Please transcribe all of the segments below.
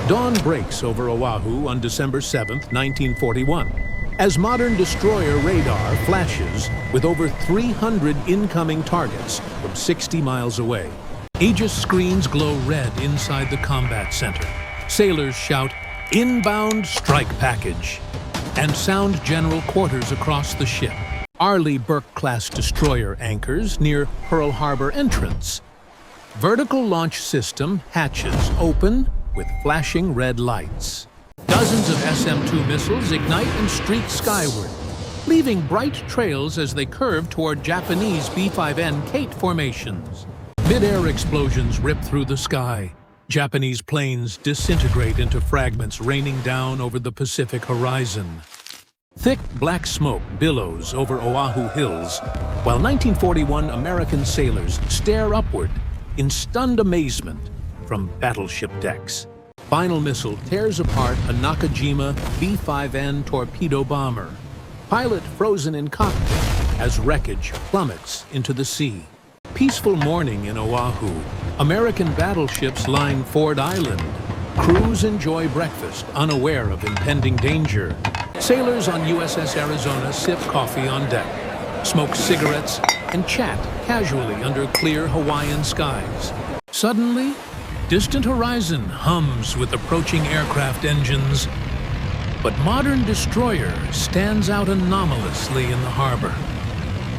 Dawn breaks over Oahu on December 7, 1941, as modern destroyer radar flashes with over 300 incoming targets from 60 miles away. Aegis screens glow red inside the combat center. Sailors shout, "Inbound strike package," and sound general quarters across the ship. Arleigh Burke-class destroyer anchors near Pearl Harbor entrance. Vertical launch system hatches open with flashing red lights. Dozens of SM-2 missiles ignite and streak skyward, leaving bright trails as they curve toward Japanese B-5N Kate formations. Mid-air explosions rip through the sky. Japanese planes disintegrate into fragments raining down over the Pacific horizon. Thick black smoke billows over Oahu hills, while 1941 American sailors stare upward in stunned amazement from battleship decks. Final missile tears apart a Nakajima B-5N torpedo bomber. Pilot frozen in cockpit as wreckage plummets into the sea. Peaceful morning in Oahu. American battleships line Ford Island. Crews enjoy breakfast, unaware of impending danger. Sailors on USS Arizona sip coffee on deck, smoke cigarettes, and chat casually under clear Hawaiian skies. Suddenly, distant horizon hums with approaching aircraft engines, but modern destroyer stands out anomalously in the harbor.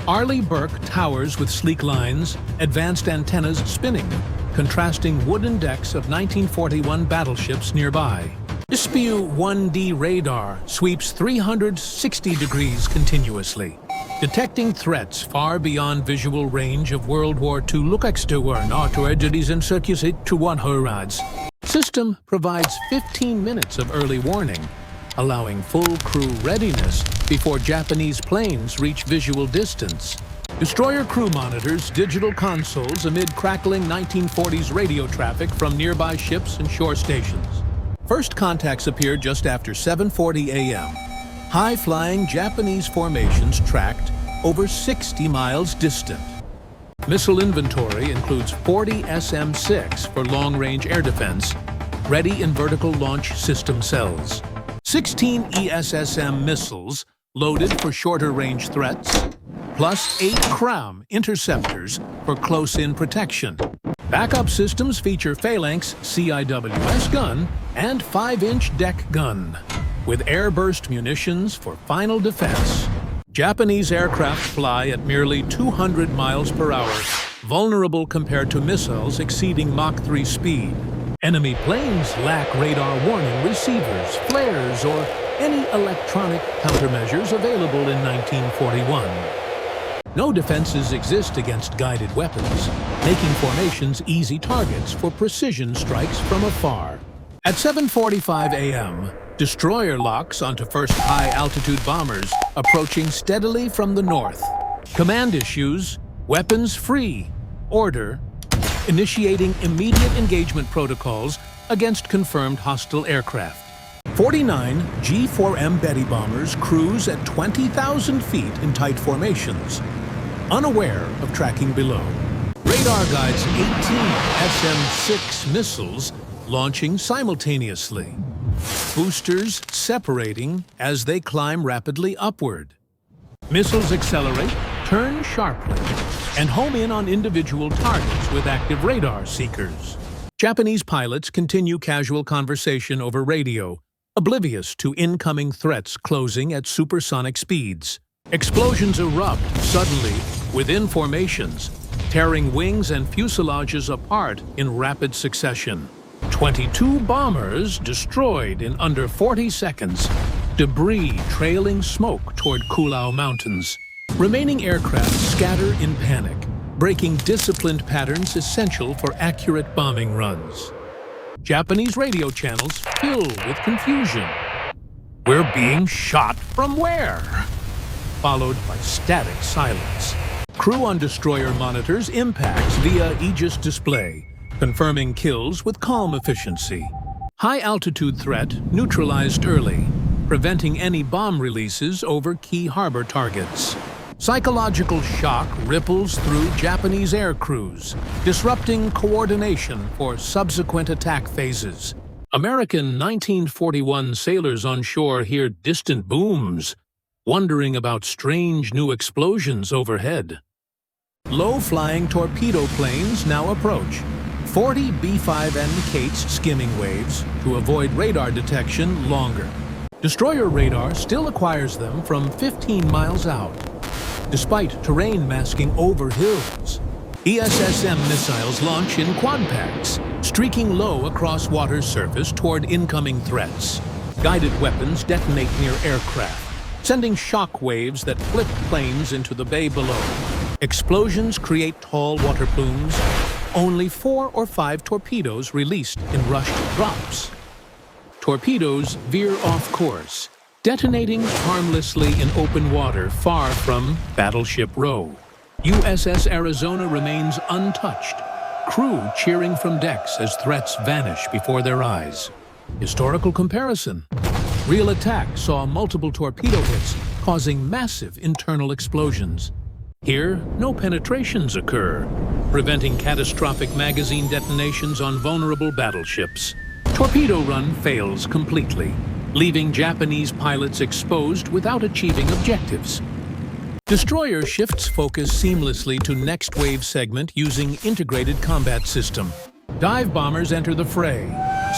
Arleigh Burke towers with sleek lines, advanced antennas spinning, contrasting wooden decks of 1941 battleships nearby. Dispute 1D radar sweeps 360 degrees continuously, detecting threats far beyond visual range of World War II lukekstören tragedies and circuit to 100. System provides 15 minutes of early warning, allowing full crew readiness before Japanese planes reach visual distance. Destroyer crew monitors digital consoles amid crackling 1940s radio traffic from nearby ships and shore stations. First contacts appear just after 7:40 a.m. High-flying Japanese formations tracked over 60 miles distant. Missile inventory includes 40 SM-6 for long-range air defense, ready in vertical launch system cells. 16 ESSM missiles loaded for shorter-range threats, plus 8 CRAM interceptors for close-in protection. Backup systems feature Phalanx CIWS gun and 5-inch deck gun, with air-burst munitions for final defense. Japanese aircraft fly at merely 200 miles per hour, vulnerable compared to missiles exceeding Mach 3 speed. Enemy planes lack radar warning receivers, flares, or any electronic countermeasures available in 1941. No defenses exist against guided weapons, making formations easy targets for precision strikes from afar. At 7:45 a.m., destroyer locks onto first high-altitude bombers approaching steadily from the north. Command issues, weapons free, order, initiating immediate engagement protocols against confirmed hostile aircraft. 49 G-4M Betty bombers cruise at 20,000 feet in tight formations, unaware of tracking below. Radar guides 18 SM-6 missiles launching simultaneously. Boosters separating as they climb rapidly upward. Missiles accelerate, turn sharply, and home in on individual targets with active radar seekers. Japanese pilots continue casual conversation over radio, oblivious to incoming threats closing at supersonic speeds. Explosions erupt suddenly within formations, tearing wings and fuselages apart in rapid succession. 22 bombers destroyed in under 40 seconds, debris trailing smoke toward Kulao Mountains. Remaining aircraft scatter in panic, breaking disciplined patterns essential for accurate bombing runs. Japanese radio channels fill with confusion. "We're being shot from where?" Followed by static silence. Crew on destroyer monitors impacts via Aegis display, confirming kills with calm efficiency. High-altitude threat neutralized early, preventing any bomb releases over key harbor targets. Psychological shock ripples through Japanese air crews, disrupting coordination for subsequent attack phases. American 1941 sailors on shore hear distant booms, wondering about strange new explosions overhead. Low-flying torpedo planes now approach. 40 B-5N Kates skimming waves to avoid radar detection longer. Destroyer radar still acquires them from 15 miles out. Despite terrain masking over hills, ESSM missiles launch in quad packs, streaking low across water's surface toward incoming threats. Guided weapons detonate near aircraft, sending shock waves that flip planes into the bay below. Explosions create tall water plumes. Only 4 or 5 torpedoes released in rushed drops. Torpedoes veer off course, detonating harmlessly in open water far from Battleship Row. USS Arizona remains untouched, crew cheering from decks as threats vanish before their eyes. Historical comparison. Real attack saw multiple torpedo hits, causing massive internal explosions. Here, no penetrations occur, preventing catastrophic magazine detonations on vulnerable battleships. Torpedo run fails completely, leaving Japanese pilots exposed without achieving objectives. Destroyer shifts focus seamlessly to next wave segment using integrated combat system. Dive bombers enter the fray.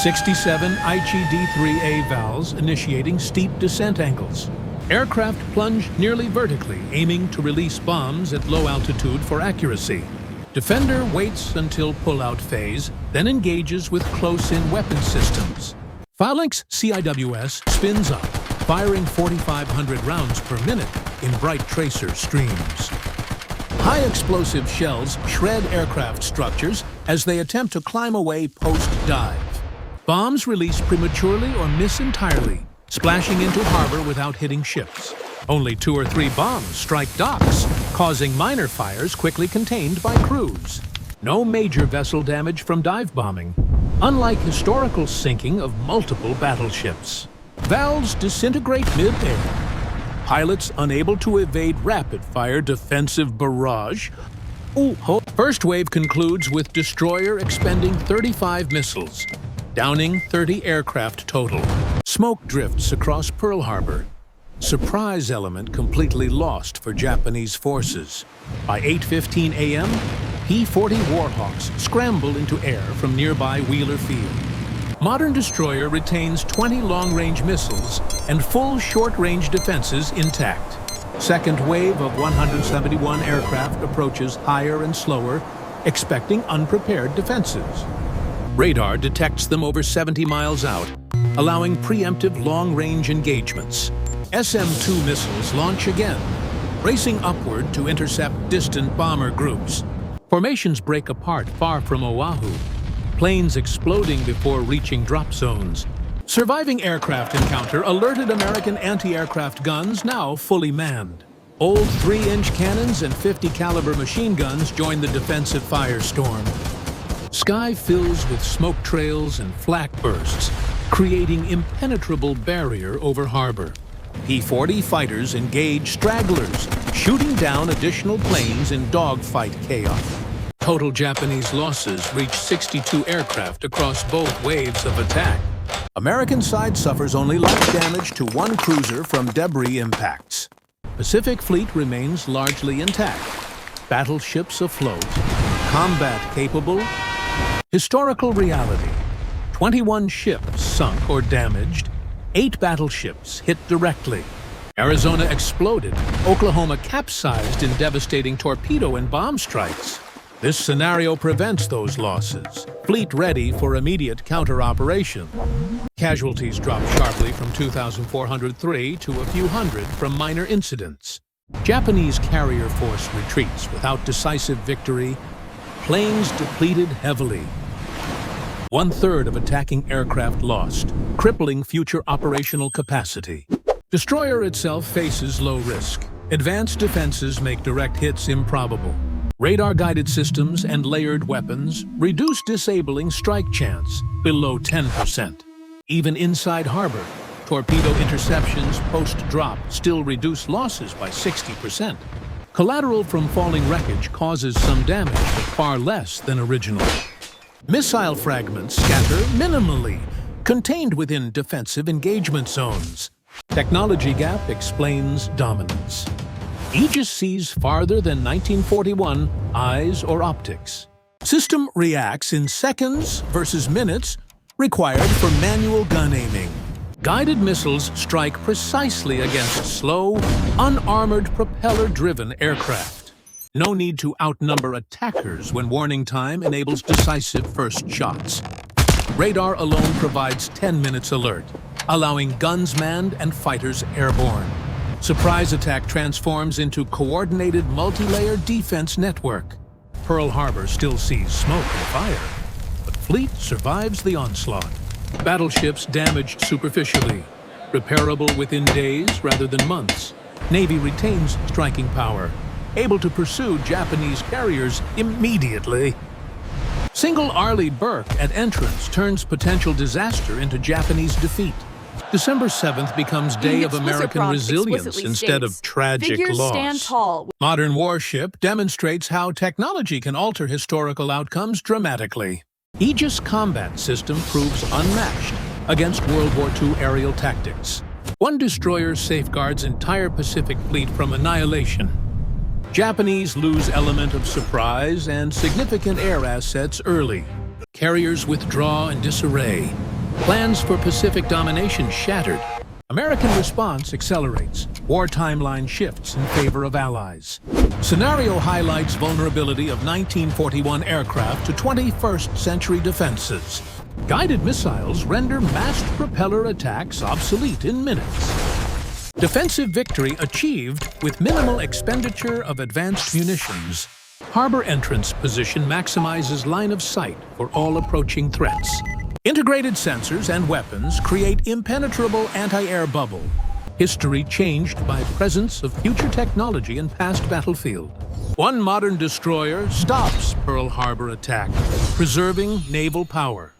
67 Aichi D-3A valves initiating steep descent angles. Aircraft plunge nearly vertically, aiming to release bombs at low altitude for accuracy. Defender waits until pull-out phase, then engages with close-in weapon systems. Phalanx CIWS spins up, firing 4,500 rounds per minute in bright tracer streams. High-explosive shells shred aircraft structures as they attempt to climb away post-dive. Bombs release prematurely or miss entirely, splashing into harbor without hitting ships. Only 2 or 3 bombs strike docks, causing minor fires quickly contained by crews. No major vessel damage from dive bombing, unlike historical sinking of multiple battleships. Valves disintegrate mid-air. Pilots unable to evade rapid-fire defensive barrage. First wave concludes with destroyer expending 35 missiles, downing 30 aircraft total. Smoke drifts across Pearl Harbor. Surprise element completely lost for Japanese forces. By 8:15 a.m., P-40 Warhawks scramble into air from nearby Wheeler Field. Modern destroyer retains 20 long-range missiles and full short-range defenses intact. Second wave of 171 aircraft approaches higher and slower, expecting unprepared defenses. Radar detects them over 70 miles out, allowing preemptive long-range engagements. SM-2 missiles launch again, racing upward to intercept distant bomber groups. Formations break apart far from Oahu, planes exploding before reaching drop zones. Surviving aircraft encounter alerted American anti-aircraft guns now fully manned. Old 3-inch cannons and 50 caliber machine guns join the defensive firestorm. Sky fills with smoke trails and flak bursts, creating impenetrable barrier over harbor. P-40 fighters engage stragglers, shooting down additional planes in dogfight chaos. Total Japanese losses reach 62 aircraft across both waves of attack. American side suffers only light damage to 1 cruiser from debris impacts. Pacific Fleet remains largely intact. Battleships afloat, combat capable. Historical reality. 21 ships sunk or damaged. 8 battleships hit directly. Arizona exploded. Oklahoma capsized in devastating torpedo and bomb strikes. This scenario prevents those losses. Fleet ready for immediate counter-operation. Casualties dropped sharply from 2,403 to a few hundred from minor incidents. Japanese carrier force retreats without decisive victory. Planes depleted heavily. 1/3 of attacking aircraft lost, crippling future operational capacity. Destroyer itself faces low risk. Advanced defenses make direct hits improbable. Radar-guided systems and layered weapons reduce disabling strike chance below 10%. Even inside harbor, torpedo interceptions post-drop still reduce losses by 60%. Collateral from falling wreckage causes some damage, but far less than original. Missile fragments scatter minimally, contained within defensive engagement zones. Technology gap explains dominance. Aegis sees farther than 1941 eyes or optics. System reacts in seconds versus minutes, required for manual gun aiming. Guided missiles strike precisely against slow, unarmored, propeller-driven aircraft. No need to outnumber attackers when warning time enables decisive first shots. Radar alone provides 10 minutes alert, allowing guns manned and fighters airborne. Surprise attack transforms into coordinated multi-layer defense network. Pearl Harbor still sees smoke and fire, but fleet survives the onslaught. Battleships damaged superficially, repairable within days rather than months. Navy retains striking power, able to pursue Japanese carriers immediately. Single Arleigh Burke at entrance turns potential disaster into Japanese defeat. December 7th becomes Day of American Resilience instead of tragic loss. Stand tall. Modern warship demonstrates how technology can alter historical outcomes dramatically. Aegis combat system proves unmatched against World War II aerial tactics. One destroyer safeguards entire Pacific fleet from annihilation. Japanese lose element of surprise and significant air assets early. Carriers withdraw in disarray. Plans for Pacific domination shattered. American response accelerates. War timeline shifts in favor of allies. Scenario highlights vulnerability of 1941 aircraft to 21st century defenses. Guided missiles render massed propeller attacks obsolete in minutes. Defensive victory achieved with minimal expenditure of advanced munitions. Harbor entrance position maximizes line of sight for all approaching threats. Integrated sensors and weapons create impenetrable anti-air bubble. History changed by presence of future technology in past battlefield. One modern destroyer stops Pearl Harbor attack, preserving naval power.